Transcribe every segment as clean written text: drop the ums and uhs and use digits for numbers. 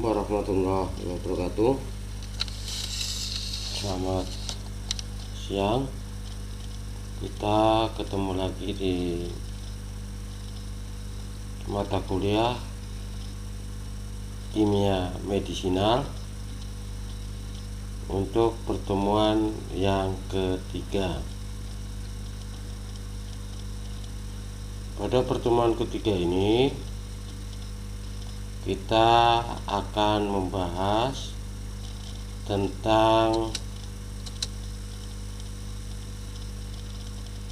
warahmatullahi wabarakatuh. Selamat siang. Kita ketemu lagi di mata kuliah kimia medisinal untuk pertemuan yang ketiga. Pada pertemuan ketiga ini kita akan membahas tentang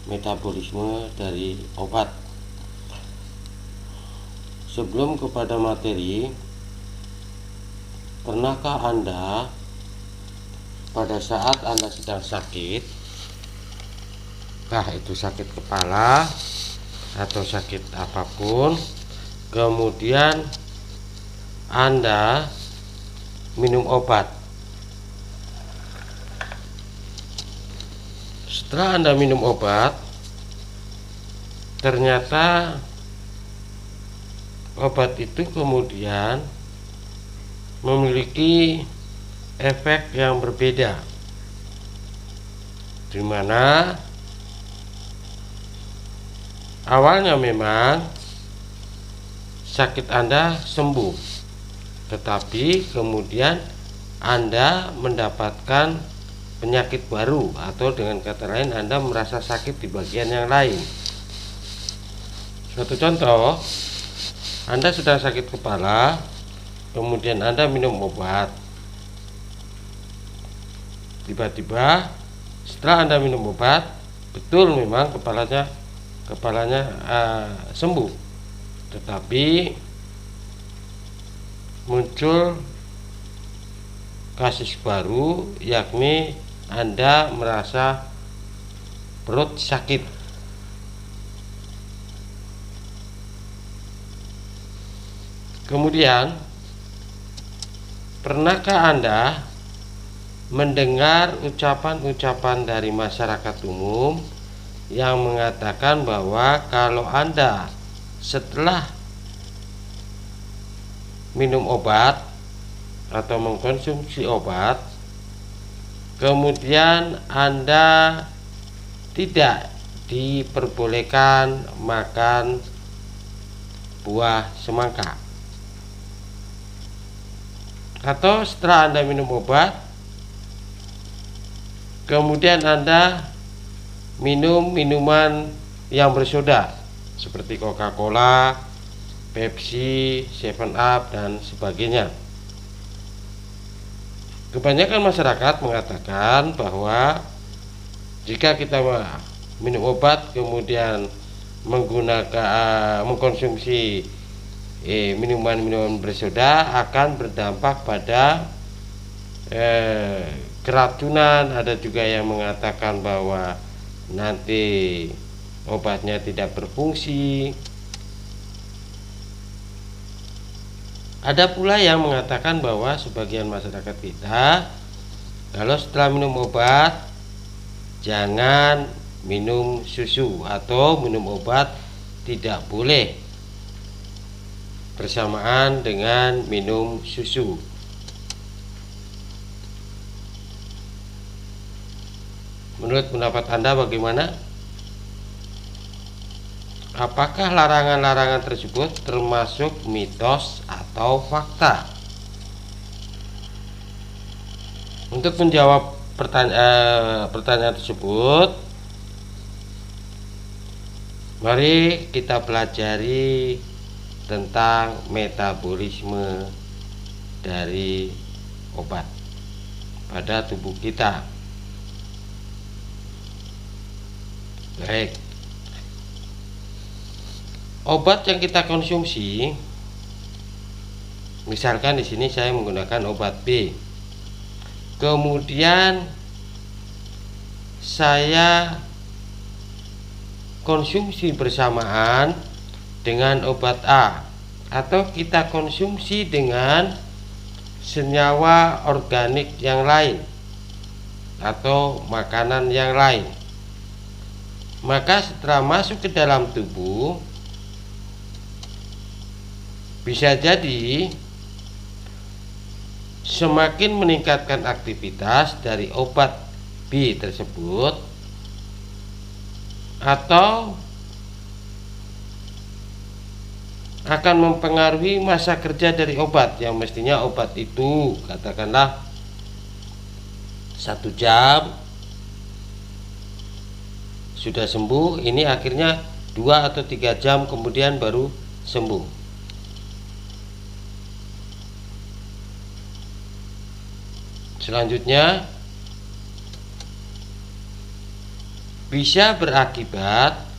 metabolisme dari obat. Sebelum kepada materi, pernahkah Anda pada saat Anda sedang sakit, itu sakit kepala atau sakit apapun, kemudian Anda minum obat? Setelah Anda minum obat, ternyata obat itu kemudian memiliki efek yang berbeda, di mana awalnya memang sakit Anda sembuh, tetapi kemudian Anda mendapatkan penyakit baru, atau dengan kata lain Anda merasa sakit di bagian yang lain. Suatu contoh, Anda sedang sakit kepala, kemudian Anda minum obat. Tiba-tiba setelah Anda minum obat, betul memang kepalanya sembuh, tetapi muncul kasus baru, yakni Anda merasa perut sakit. Kemudian, pernahkah Anda mendengar ucapan-ucapan dari masyarakat umum yang mengatakan bahwa kalau Anda setelah minum obat atau mengkonsumsi obat, kemudian Anda tidak diperbolehkan makan buah semangka, atau setelah Anda minum obat, kemudian Anda minum minuman yang bersoda seperti Coca-Cola, Pepsi, 7up, dan sebagainya. Kebanyakan masyarakat mengatakan bahwa jika kita minum obat kemudian mengkonsumsi minuman-minuman bersoda akan berdampak pada keracunan. Ada juga yang mengatakan bahwa nanti obatnya tidak berfungsi. Ada pula yang mengatakan bahwa sebagian masyarakat kita, kalau setelah minum obat jangan minum susu, atau minum obat tidak boleh bersamaan dengan minum susu. Menurut pendapat Anda bagaimana? Apakah larangan-larangan tersebut termasuk mitos atau fakta? Untuk menjawab pertanyaan tersebut, mari kita pelajari tentang metabolisme dari obat pada tubuh kita. Baik. Obat yang kita konsumsi, misalkan di sini saya menggunakan obat B, kemudian saya konsumsi bersamaan dengan obat A, atau kita konsumsi dengan senyawa organik yang lain atau makanan yang lain, maka setelah masuk ke dalam tubuh, bisa jadi semakin meningkatkan aktivitas dari obat B tersebut, atau akan mempengaruhi masa kerja dari obat yang mestinya obat itu katakanlah 1 jam sudah sembuh, ini akhirnya 2 atau 3 jam kemudian baru sembuh. Selanjutnya bisa berakibat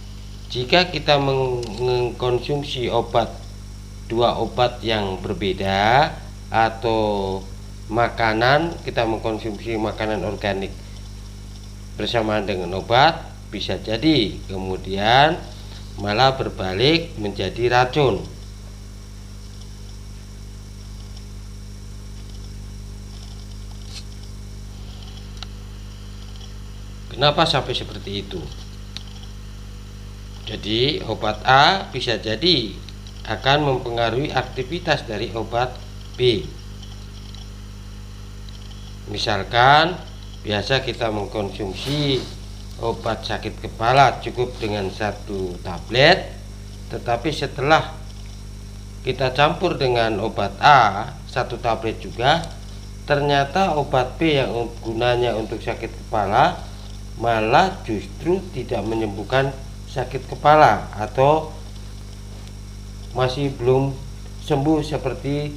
jika kita mengkonsumsi dua obat yang berbeda, atau makanan, kita mengkonsumsi makanan organik bersamaan dengan obat, bisa jadi kemudian malah berbalik menjadi racun. Kenapa sampai seperti itu? Jadi obat A bisa jadi akan mempengaruhi aktivitas dari obat B. Misalkan biasa kita mengkonsumsi obat sakit kepala cukup dengan 1 tablet, tetapi setelah kita campur dengan obat A 1 tablet juga, ternyata obat B yang gunanya untuk sakit kepala malah justru tidak menyembuhkan sakit kepala, atau masih belum sembuh seperti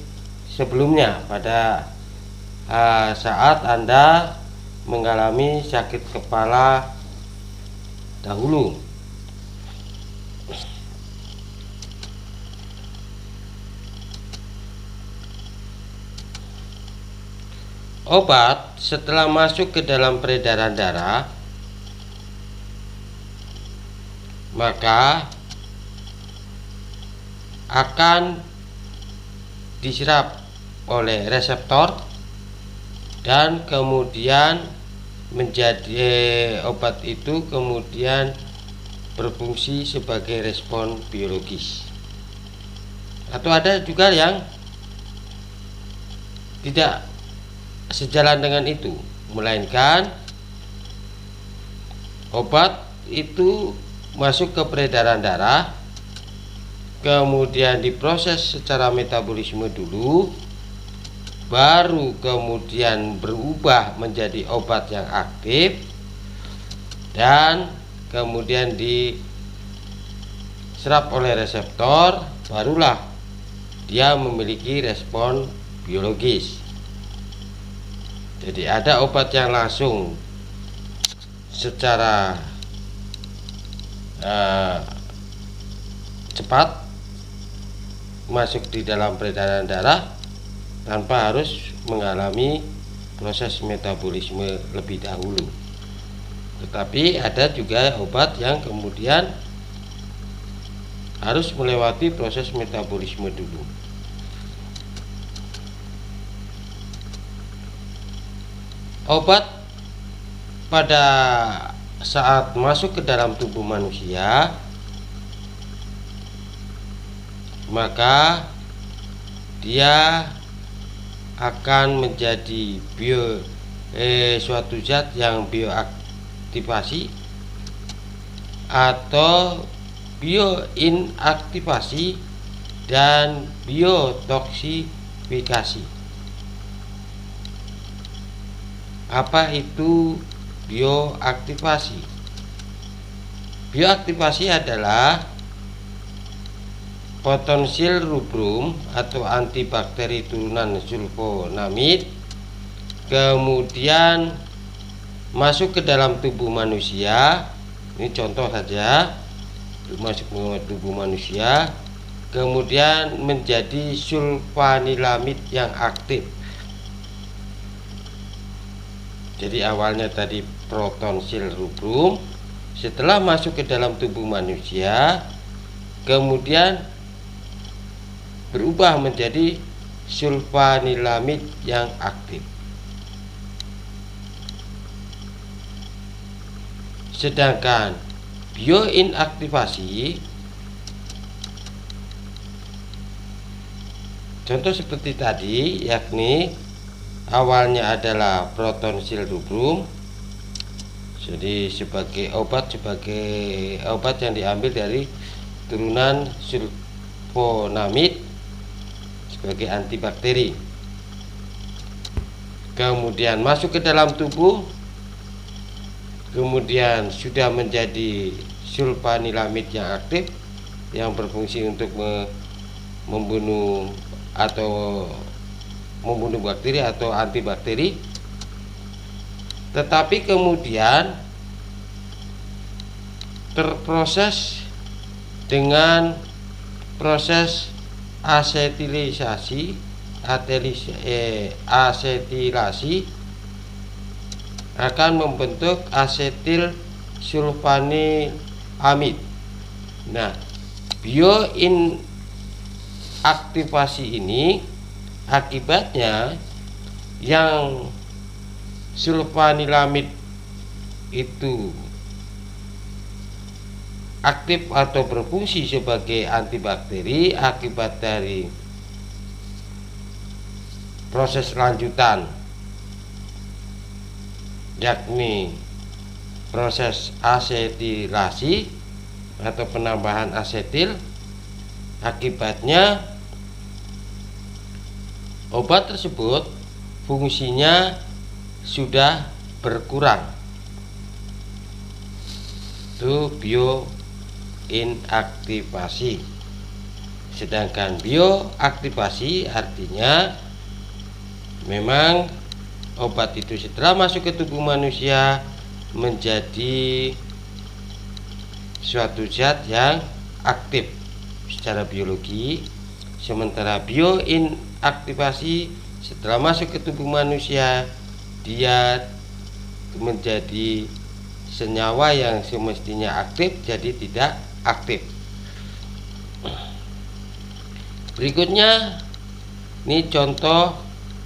sebelumnya pada saat Anda mengalami sakit kepala dahulu. Obat setelah masuk ke dalam peredaran darah, maka akan diserap oleh reseptor dan kemudian menjadi obat itu kemudian berfungsi sebagai respon biologis. Atau ada juga yang tidak sejalan dengan itu, melainkan obat itu masuk ke peredaran darah, kemudian diproses secara metabolisme dulu, baru kemudian berubah menjadi obat yang aktif, dan kemudian diserap oleh reseptor, barulah dia memiliki respon biologis. Jadi ada obat yang langsung secara cepat masuk di dalam peredaran darah tanpa harus mengalami proses metabolisme lebih dahulu. Tetapi ada juga obat yang kemudian harus melewati proses metabolisme dulu. Obat pada saat masuk ke dalam tubuh manusia, maka dia akan menjadi suatu zat yang bioaktivasi atau bioinaktivasi dan biotoksifikasi. Apa itu bioaktivasi? Bioaktivasi adalah potensial rubrum atau antibakteri turunan sulfonamid kemudian masuk ke dalam tubuh manusia. Ini contoh saja, masuk ke tubuh manusia kemudian menjadi sulfanilamid yang aktif. Jadi awalnya tadi protonsil rubrum, setelah masuk ke dalam tubuh manusia kemudian berubah menjadi sulfanilamid yang aktif. Sedangkan bioinaktivasi, contoh seperti tadi, yakni awalnya adalah protonsil rubrum, jadi sebagai obat yang diambil dari turunan sulfonamid sebagai antibakteri. Kemudian masuk ke dalam tubuh, kemudian sudah menjadi sulfanilamid yang aktif yang berfungsi untuk membunuh bakteri atau antibakteri. Tetapi kemudian terproses dengan proses asetilasi akan membentuk asetil sulfanilamid. Nah, bioinaktivasi ini akibatnya yang sulfanilamid itu aktif atau berfungsi sebagai antibakteri akibat dari proses lanjutan, yakni proses asetilasi atau penambahan asetil. Akibatnya obat tersebut fungsinya sudah berkurang. Itu bioinaktivasi. Sedangkan bioaktivasi artinya memang obat itu setelah masuk ke tubuh manusia menjadi suatu zat yang aktif secara biologi. Sementara bioinaktivasi setelah masuk ke tubuh manusia dia menjadi senyawa yang semestinya aktif jadi tidak aktif. Berikutnya ini contoh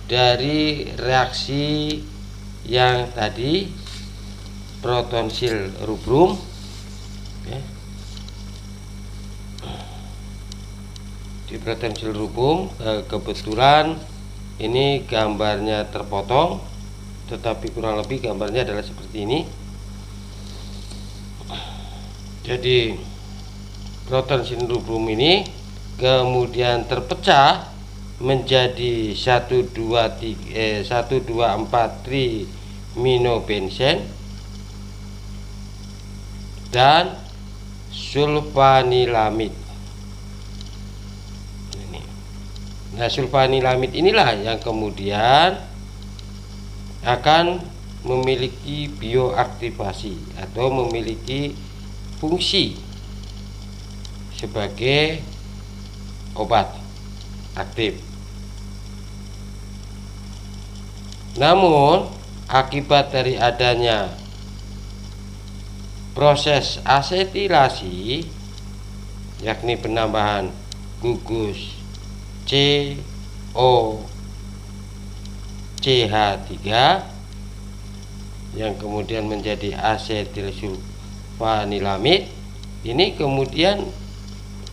dari reaksi yang tadi protonsil rubrum. Di protonsil rubrum kebetulan ini gambarnya terpotong, tetapi kurang lebih gambarnya adalah seperti ini. Jadi protonsil rubrum ini kemudian terpecah menjadi 1,2,4 triminobenzen dan sulfanilamid. Nah, sulfanilamid inilah yang kemudian akan memiliki bioaktivasi atau memiliki fungsi sebagai obat aktif. Namun akibat dari adanya proses asetilasi, yakni penambahan gugus COCH3 yang kemudian menjadi asetil sulfanilamid, ini kemudian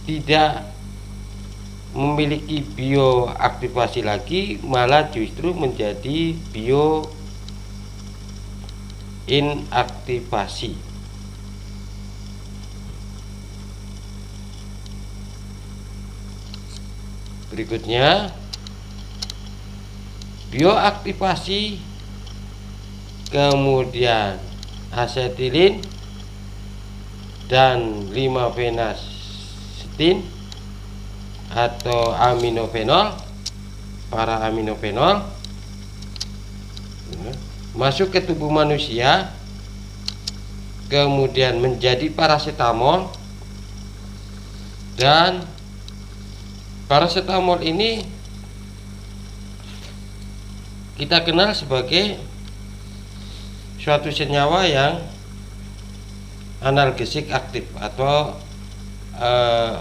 tidak memiliki bioaktivasi lagi, malah justru menjadi bioinaktivasi. Berikutnya bioaktivasi, kemudian asetilin dan 5-phenacetin atau aminofenol, para aminofenol masuk ke tubuh manusia, kemudian menjadi parasetamol. Dan parasetamol ini kita kenal sebagai suatu senyawa yang analgesik aktif atau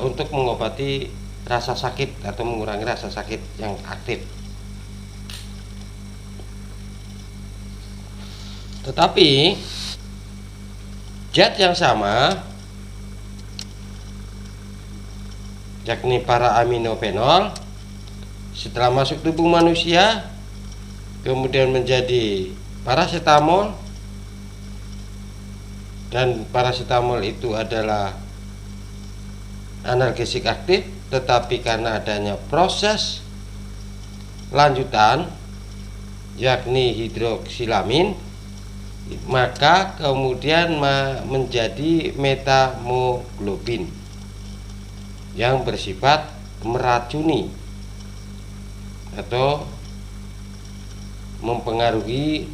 untuk mengobati rasa sakit atau mengurangi rasa sakit yang aktif. Tetapi zat yang sama, yakni para aminofenol, setelah masuk tubuh manusia kemudian menjadi parasetamol, dan parasetamol itu adalah analgesik aktif, tetapi karena adanya proses lanjutan yakni hidroksilamin, maka kemudian menjadi metamoglobin yang bersifat meracuni atau mempengaruhi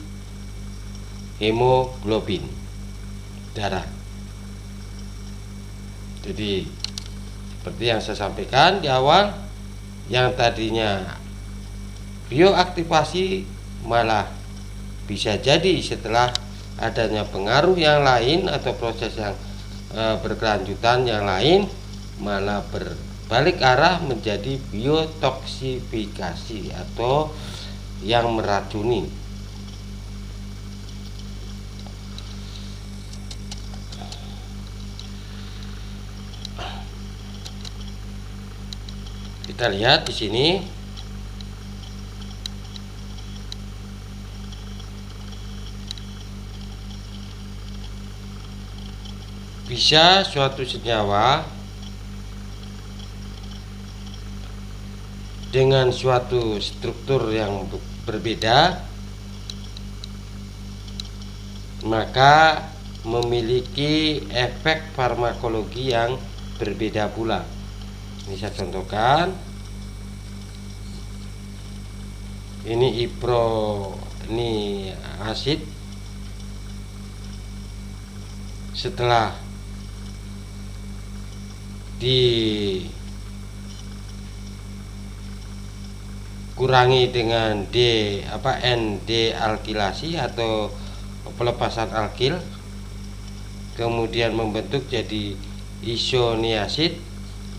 hemoglobin darah. Jadi seperti yang saya sampaikan di awal, yang tadinya bioaktivasi malah bisa jadi setelah adanya pengaruh yang lain atau proses yang berkelanjutan yang lain malah berbalik arah menjadi biotoksifikasi atau yang meracuni. Kita lihat di sini bisa suatu senyawa dengan suatu struktur yang berbeda maka memiliki efek farmakologi yang berbeda pula. Ini saya contohkan. Ini iproniasid. Setelah dikurangi dengan ND alkilasi atau pelepasan alkil, kemudian membentuk jadi isoniasid.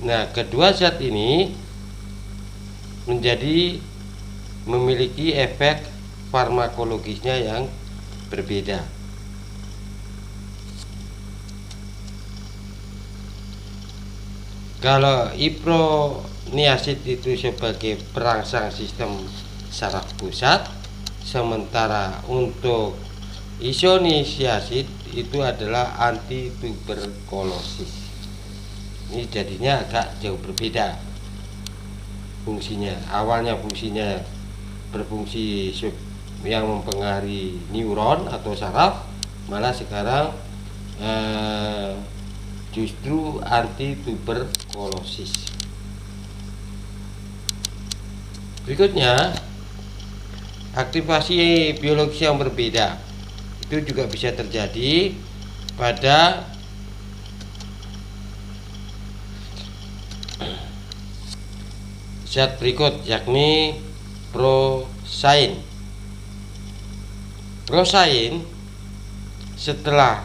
Nah, kedua zat ini memiliki efek farmakologisnya yang berbeda. Kalau iproniasid itu sebagai perangsang sistem saraf pusat, sementara untuk isoniasid itu adalah antituberkulosis. Ini jadinya agak jauh berbeda fungsinya. Awalnya fungsinya berfungsi yang mempengaruhi neuron atau saraf, malah sekarang justru antituberkulosis. Berikutnya, aktivasi biologis yang berbeda itu juga bisa terjadi pada zat berikut, yakni prosain. Prosain setelah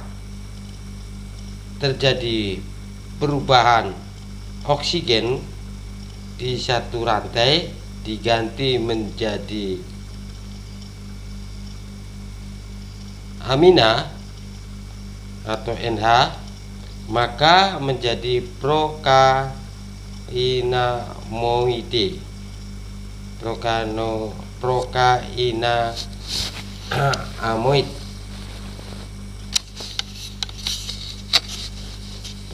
terjadi perubahan oksigen di satu rantai diganti menjadi amina atau NH, maka menjadi prokainamoide. Prokainamoid.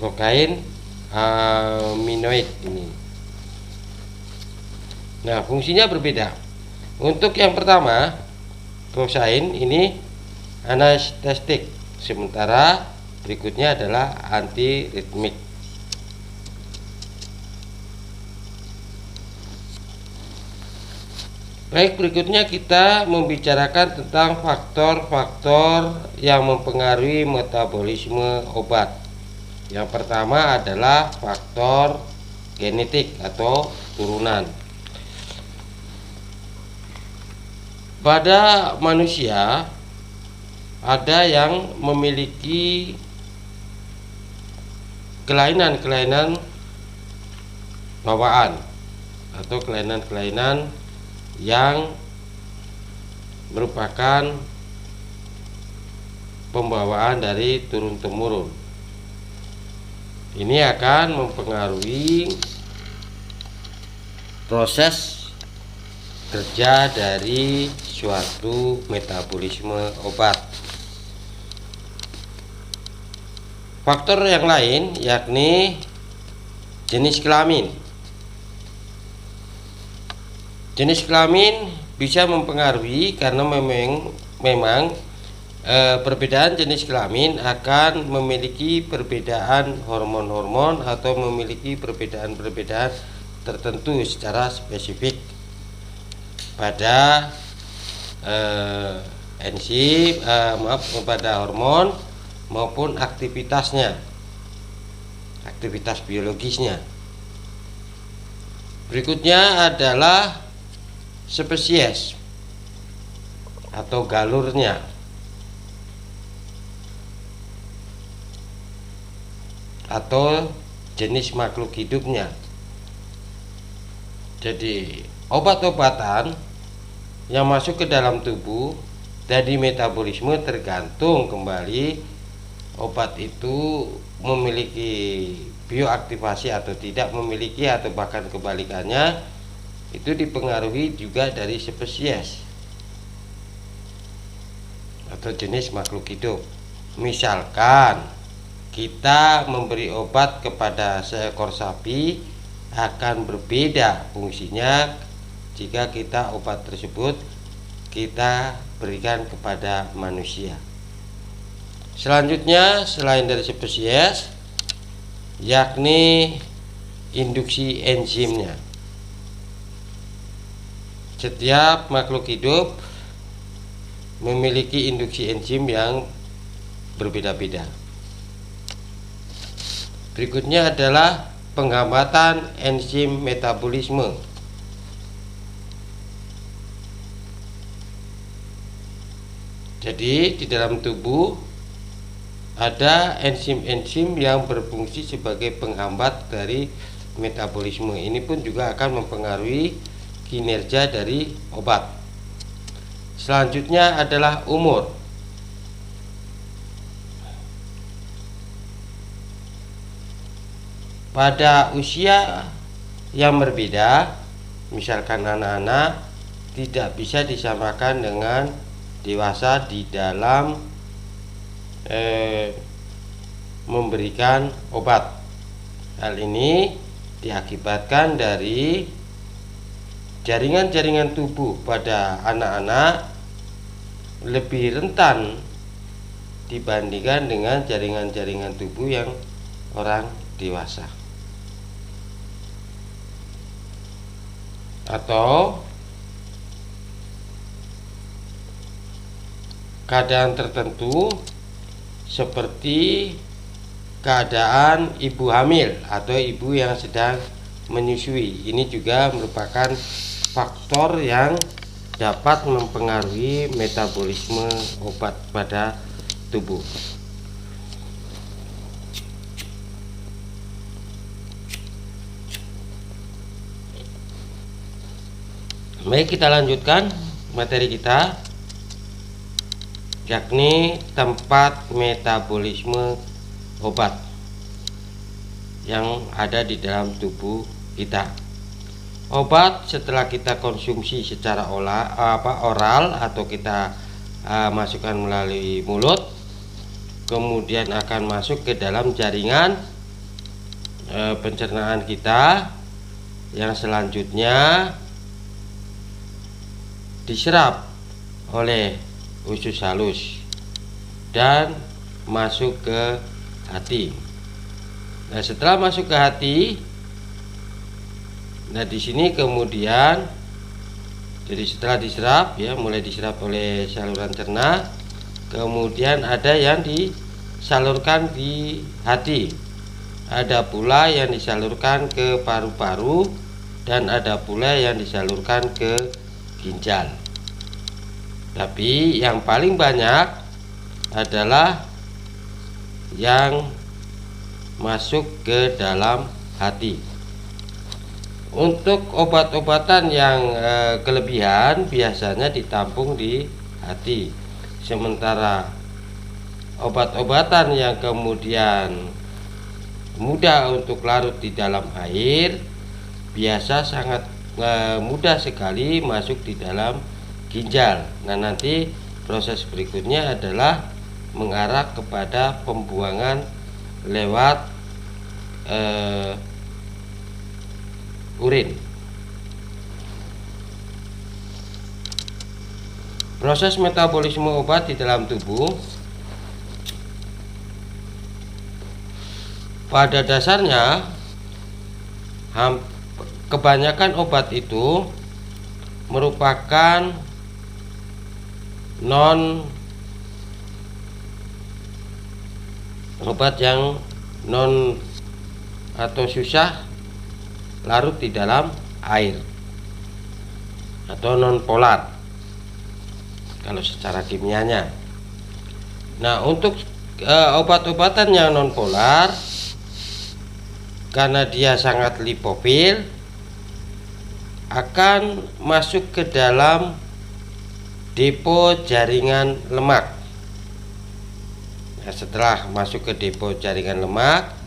Prokain aminoid ini. Nah, fungsinya berbeda. Untuk yang pertama, prosain ini anestetik, sementara berikutnya adalah antiritmik. Baik, berikutnya kita membicarakan tentang faktor-faktor yang mempengaruhi metabolisme obat. Yang pertama adalah faktor genetik atau turunan. Pada manusia ada yang memiliki kelainan-kelainan bawaan atau kelainan-kelainan yang merupakan pembawaan dari turun-temurun. Ini akan mempengaruhi proses kerja dari suatu metabolisme obat. Faktor yang lain yakni jenis kelamin. Jenis kelamin bisa mempengaruhi karena memang perbedaan jenis kelamin akan memiliki perbedaan hormon-hormon atau memiliki perbedaan-perbedaan tertentu secara spesifik pada enzim pada hormon maupun aktivitas biologisnya. Berikutnya adalah spesies atau galurnya. Atau jenis makhluk hidupnya. Jadi obat-obatan yang masuk ke dalam tubuh dari metabolisme tergantung kembali obat itu memiliki bioaktivasi atau tidak memiliki, atau bahkan kebalikannya, itu dipengaruhi juga dari spesies atau jenis makhluk hidup. Misalkan kita memberi obat kepada seekor sapi akan berbeda fungsinya jika kita obat tersebut kita berikan kepada manusia. Selanjutnya, selain dari spesies, yakni induksi enzimnya. Setiap makhluk hidup memiliki induksi enzim yang berbeda-beda. Berikutnya adalah penghambatan enzim metabolisme. Jadi di dalam tubuh ada enzim-enzim yang berfungsi sebagai penghambat dari metabolisme. Ini pun juga akan mempengaruhi kinerja dari obat. Selanjutnya adalah umur. Pada usia yang berbeda, misalkan anak-anak, tidak bisa disamakan dengan dewasa di dalam memberikan obat. Hal ini diakibatkan dari jaringan-jaringan tubuh pada anak-anak lebih rentan dibandingkan dengan jaringan-jaringan tubuh yang orang dewasa. Atau keadaan tertentu seperti keadaan ibu hamil atau ibu yang sedang menyusui. Ini juga merupakan faktor yang dapat mempengaruhi metabolisme obat pada tubuh. Baik, kita lanjutkan materi kita, yakni tempat metabolisme obat yang ada di dalam tubuh kita. Obat setelah kita konsumsi secara oral atau kita masukkan melalui mulut, kemudian akan masuk ke dalam jaringan pencernaan kita, yang selanjutnya diserap oleh usus halus dan masuk ke hati. Nah, setelah masuk ke hati, nah di sini kemudian, jadi setelah diserap ya, mulai diserap oleh saluran cerna, kemudian ada yang disalurkan di hati, ada pula yang disalurkan ke paru-paru, dan ada pula yang disalurkan ke ginjal. Tapi yang paling banyak adalah yang masuk ke dalam hati. Untuk obat-obatan yang kelebihan biasanya ditampung di hati, sementara obat-obatan yang kemudian mudah untuk larut di dalam air biasa sangat mudah sekali masuk di dalam ginjal. Nah, nanti proses berikutnya adalah mengarah kepada pembuangan lewat urin. Proses metabolisme obat di dalam tubuh pada dasarnya kebanyakan obat itu merupakan obat yang non atau susah larut di dalam air atau non polar kalau secara kimianya. Nah, untuk obat-obatan yang non polar, karena dia sangat lipofil, akan masuk ke dalam depo jaringan lemak. Nah, setelah masuk ke depo jaringan lemak,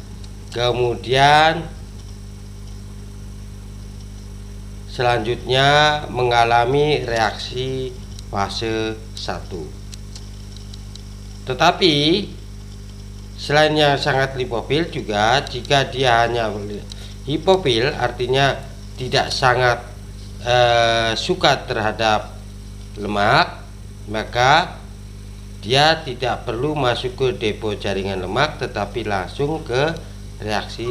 kemudian selanjutnya mengalami reaksi fase 1. Tetapi selain yang sangat lipofil juga, jika dia hanya hipofil, artinya tidak sangat suka terhadap lemak, maka dia tidak perlu masuk ke depo jaringan lemak, tetapi langsung ke reaksi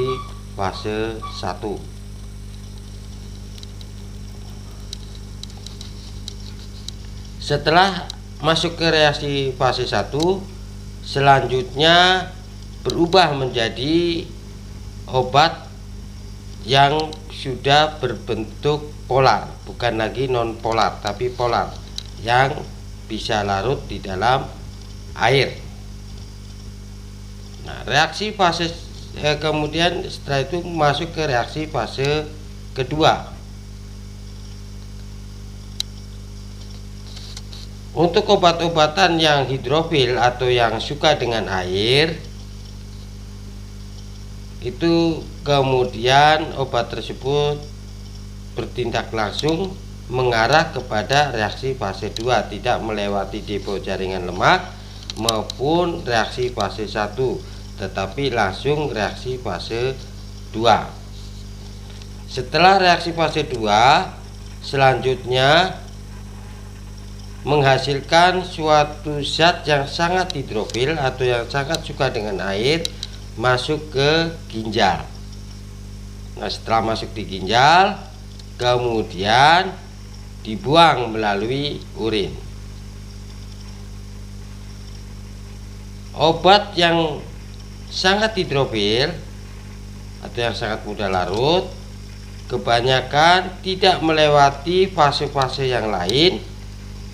fase 1. Setelah masuk ke reaksi fase 1, selanjutnya berubah menjadi obat yang sudah berbentuk polar, bukan lagi non polar tapi polar, yang bisa larut di dalam air. Nah, reaksi fase kemudian setelah itu masuk ke reaksi fase kedua. Untuk obat-obatan yang hidrofil atau yang suka dengan air, itu kemudian obat tersebut bertindak langsung mengarah kepada reaksi fase 2, tidak melewati depo jaringan lemak maupun reaksi fase 1, tetapi langsung reaksi fase 2. Setelah reaksi fase 2, selanjutnya menghasilkan suatu zat yang sangat hidrofil atau yang sangat suka dengan air masuk ke ginjal. Nah, setelah masuk di ginjal, kemudian dibuang melalui urin. Obat yang sangat hidrofil atau yang sangat mudah larut kebanyakan tidak melewati fase-fase yang lain,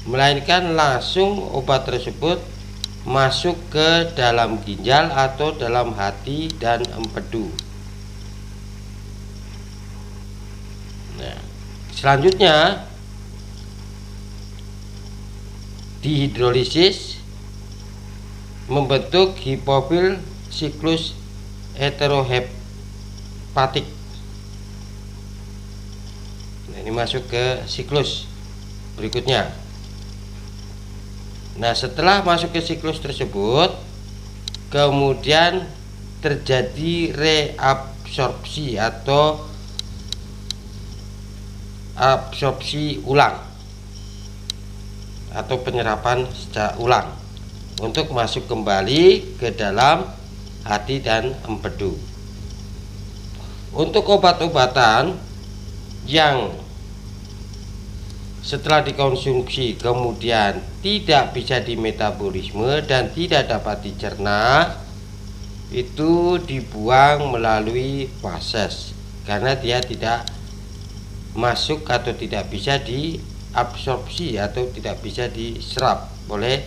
melainkan langsung obat tersebut masuk ke dalam ginjal atau dalam hati dan empedu. Nah, selanjutnya dihidrolisis membentuk hipofil siklus heterohepatik. Nah, ini masuk ke siklus berikutnya. Nah, setelah masuk ke siklus tersebut, kemudian terjadi reabsorpsi atau absorpsi ulang atau penyerapan secara ulang untuk masuk kembali ke dalam hati dan empedu. Untuk obat-obatan yang setelah dikonsumsi kemudian tidak bisa dimetabolisme dan tidak dapat dicerna, itu dibuang melalui fases karena dia tidak masuk atau tidak bisa diabsorpsi atau tidak bisa diserap oleh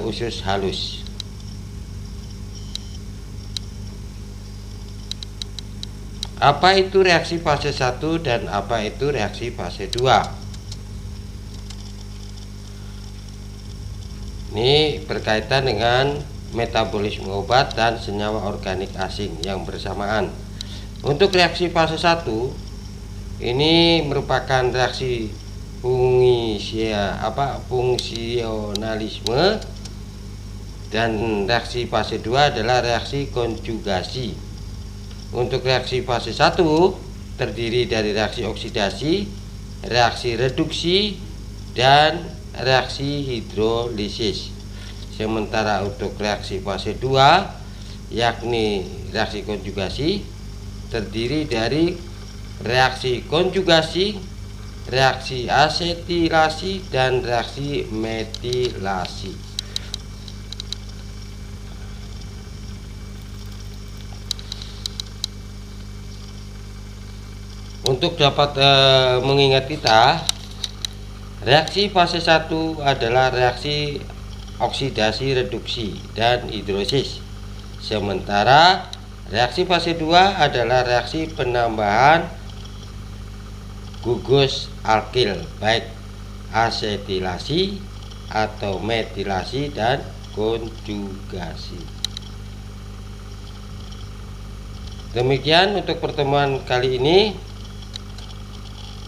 usus halus. Apa itu reaksi fase 1 dan apa itu reaksi fase 2? Ini berkaitan dengan metabolisme obat dan senyawa organik asing yang bersamaan. Untuk reaksi fase 1 Ini merupakan reaksi fungsionalisme, dan reaksi fase 2 adalah reaksi konjugasi. Untuk reaksi fase 1 terdiri dari reaksi oksidasi, reaksi reduksi, dan reaksi hidrolisis. Sementara untuk reaksi fase 2 yakni reaksi konjugasi terdiri dari reaksi konjugasi, reaksi asetilasi, dan reaksi metilasi. Untuk dapat mengingat kita, reaksi fase 1 adalah reaksi oksidasi, reduksi, dan hidrolisis. Sementara reaksi fase 2 adalah reaksi penambahan gugus alkil, baik asetilasi atau metilasi dan konjugasi. Demikian untuk pertemuan kali ini.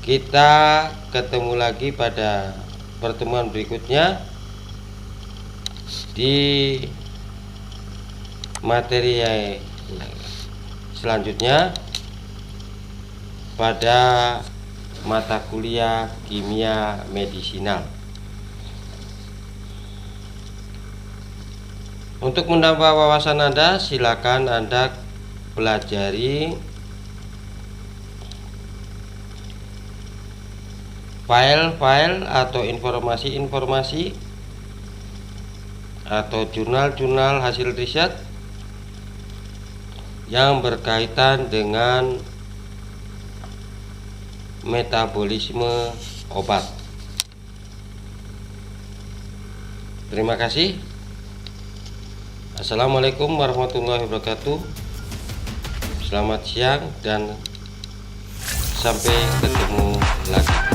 Kita ketemu lagi pada pertemuan berikutnya di materi selanjutnya pada mata kuliah kimia medisinal. Untuk menambah wawasan Anda, silakan Anda pelajari file-file atau informasi-informasi atau jurnal-jurnal hasil riset yang berkaitan dengan metabolisme obat. Terima kasih. Assalamualaikum warahmatullahi wabarakatuh. Selamat siang dan sampai ketemu lagi.